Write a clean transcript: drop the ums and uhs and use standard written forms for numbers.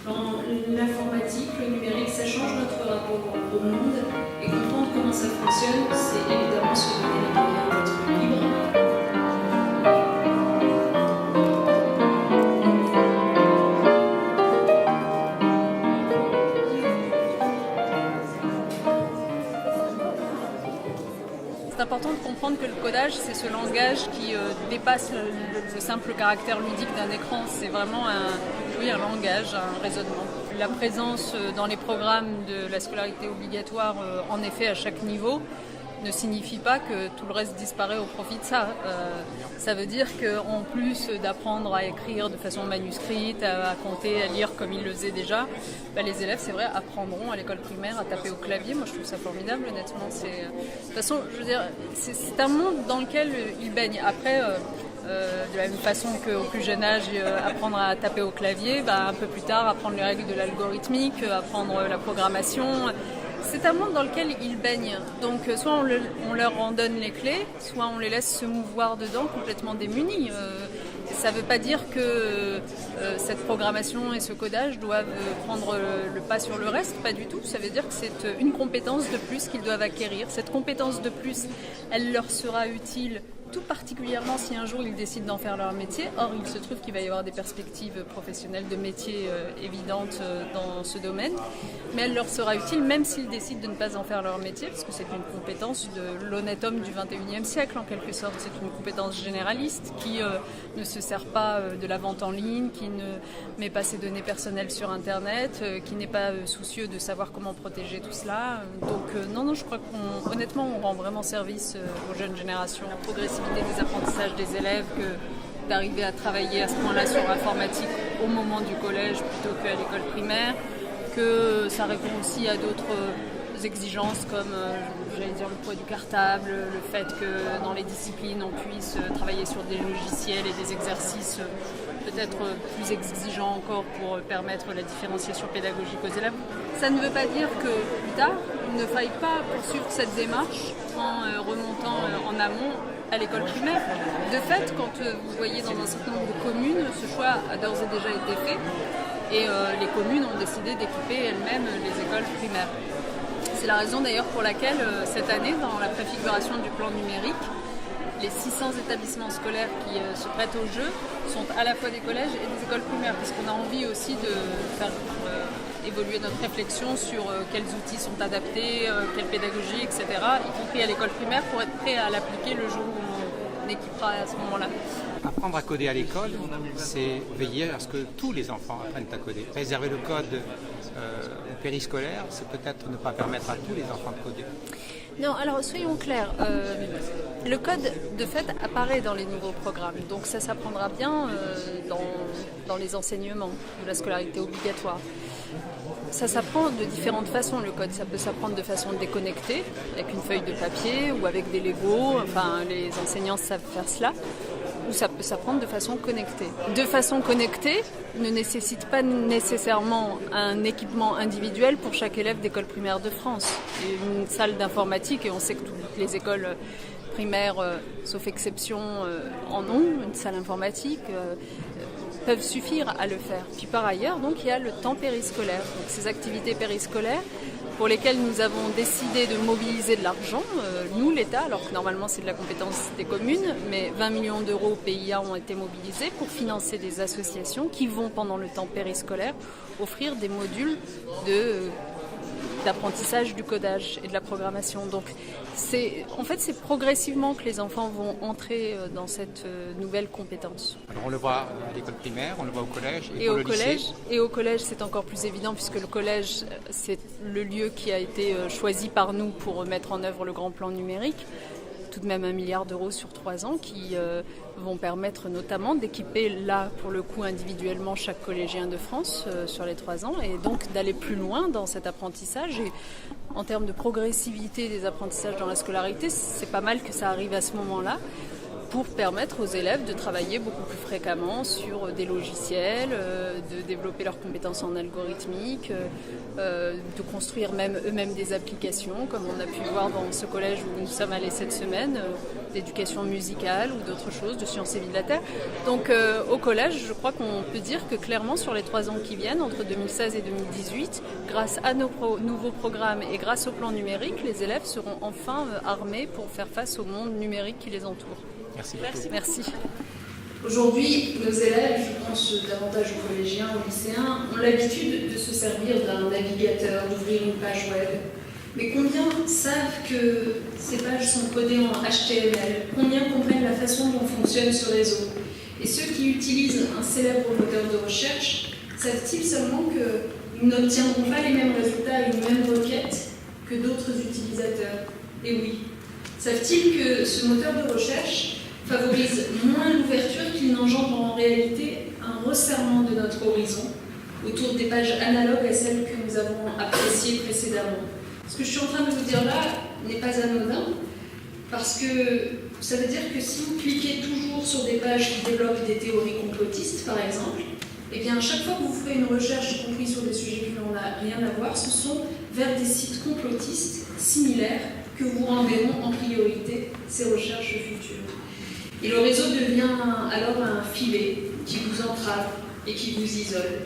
L'informatique, le numérique, ça change notre rapport au monde et comprendre comment ça fonctionne, c'est évidemment se donner les moyens d'être libre. C'est important de comprendre que le codage, c'est ce langage qui dépasse le simple caractère ludique d'un écran. C'est vraiment un langage, un raisonnement. La présence dans les programmes de la scolarité obligatoire, en effet, à chaque niveau, ne signifie pas que tout le reste disparaît au profit de ça. Ça veut dire qu'en plus d'apprendre à écrire de façon manuscrite, à compter, à lire comme ils le faisaient déjà, les élèves, c'est vrai, apprendront à l'école primaire à taper au clavier. Moi, je trouve ça formidable, honnêtement. De toute façon, je veux dire, c'est un monde dans lequel ils baignent. Après, de la même façon qu'au plus jeune âge, apprendre à taper au clavier, un peu plus tard, apprendre les règles de l'algorithmique, apprendre la programmation. C'est un monde dans lequel ils baignent. Donc soit on leur en donne les clés, soit on les laisse se mouvoir dedans complètement démunis. Ça ne veut pas dire que cette programmation et ce codage doivent prendre le pas sur le reste, pas du tout. Ça veut dire que c'est une compétence de plus qu'ils doivent acquérir. Cette compétence de plus, elle leur sera utile tout particulièrement si un jour ils décident d'en faire leur métier. Or, il se trouve qu'il va y avoir des perspectives professionnelles de métier évidentes dans ce domaine. Mais elle leur sera utile même s'ils décident de ne pas en faire leur métier, parce que c'est une compétence de l'honnête homme du 21e siècle, en quelque sorte. C'est une compétence généraliste qui ne se sert pas de la vente en ligne, qui ne met pas ses données personnelles sur Internet, qui n'est pas soucieux de savoir comment protéger tout cela. Donc non, je crois qu'honnêtement, on rend vraiment service aux jeunes générations. La progressivité des apprentissages des élèves, que d'arriver à travailler à ce point-là sur l'informatique au moment du collège plutôt qu'à l'école primaire, que ça répond aussi à d'autres exigences comme le poids du cartable, le fait que dans les disciplines on puisse travailler sur des logiciels et des exercices peut-être plus exigeants encore pour permettre la différenciation pédagogique aux élèves. Ça ne veut pas dire que plus tard il ne faille pas poursuivre cette démarche en remontant en amont à l'école primaire. De fait, quand vous voyez dans un certain nombre de communes, ce choix a d'ores et déjà été fait et les communes ont décidé d'équiper elles-mêmes les écoles primaires. C'est la raison d'ailleurs pour laquelle cette année, dans la préfiguration du plan numérique, les 600 établissements scolaires qui se prêtent au jeu sont à la fois des collèges et des écoles primaires, parce qu'on a envie aussi de faire évoluer notre réflexion sur quels outils sont adaptés, quelle pédagogie, etc., y compris à l'école primaire, pour être prêt à l'appliquer le jour où on équipera à ce moment-là. Apprendre à coder à l'école, c'est veiller à ce que tous les enfants apprennent à coder. Réserver le code au périscolaire, c'est peut-être ne pas permettre à tous les enfants de coder. Non, alors soyons clairs, le code de fait apparaît dans les nouveaux programmes, donc ça s'apprendra bien dans les enseignements de la scolarité obligatoire. Ça s'apprend de différentes façons, le code. Ça peut s'apprendre de façon déconnectée, avec une feuille de papier ou avec des Legos, enfin les enseignants savent faire cela. Ou ça peut s'apprendre de façon connectée. De façon connectée ne nécessite pas nécessairement un équipement individuel pour chaque élève d'école primaire de France. Une salle d'informatique, et on sait que toutes les écoles primaires, sauf exception, en ont, une salle informatique, peuvent suffire à le faire. Puis par ailleurs, donc, il y a le temps périscolaire. Donc, ces activités périscolaires pour lesquelles nous avons décidé de mobiliser de l'argent, nous, l'État, alors que normalement c'est de la compétence des communes, mais 20 millions d'euros PIA ont été mobilisés pour financer des associations qui vont, pendant le temps périscolaire, offrir des modules d'apprentissage du codage et de la programmation. Donc c'est progressivement que les enfants vont entrer dans cette nouvelle compétence. Alors on le voit à l'école primaire, on le voit au collège lycée. Et au collège, c'est encore plus évident puisque le collège, c'est le lieu qui a été choisi par nous pour mettre en œuvre le grand plan numérique. Tout de même 1 milliard d'euros sur 3 ans qui vont permettre notamment d'équiper là, pour le coup, individuellement chaque collégien de France sur les 3 ans et donc d'aller plus loin dans cet apprentissage. Et en termes de progressivité des apprentissages dans la scolarité, c'est pas mal que ça arrive à ce moment-là pour permettre aux élèves de travailler beaucoup plus fréquemment sur des logiciels, de développer leurs compétences en algorithmique, de construire même eux-mêmes des applications, comme on a pu voir dans ce collège où nous sommes allés cette semaine, d'éducation musicale ou d'autres choses, de sciences et vie de la Terre. Donc au collège, je crois qu'on peut dire que clairement sur les 3 ans qui viennent, entre 2016 et 2018, grâce à nos nouveaux programmes et grâce au plan numérique, les élèves seront enfin armés pour faire face au monde numérique qui les entoure. Merci beaucoup. Merci. Aujourd'hui, nos élèves, je pense davantage aux collégiens, aux lycéens, ont l'habitude de se servir d'un navigateur, d'ouvrir une page web. Mais combien savent que ces pages sont codées en HTML? Combien comprennent la façon dont fonctionne ce réseau? Et ceux qui utilisent un célèbre moteur de recherche, savent-ils seulement qu'ils n'obtiendront pas les mêmes résultats et une même requête que d'autres utilisateurs? Et oui. Savent-ils que ce moteur de recherche favorise moins l'ouverture qu'il n'engendre en réalité un resserrement de notre horizon autour des pages analogues à celles que nous avons appréciées précédemment? Ce que je suis en train de vous dire là n'est pas anodin, parce que ça veut dire que si vous cliquez toujours sur des pages qui développent des théories complotistes, par exemple, eh bien, à chaque fois que vous ferez une recherche, y compris sur des sujets qui n'ont rien à voir, ce sont vers des sites complotistes similaires que vous renverront en priorité ces recherches futures. Et le réseau devient alors un filet qui vous entrave et qui vous isole.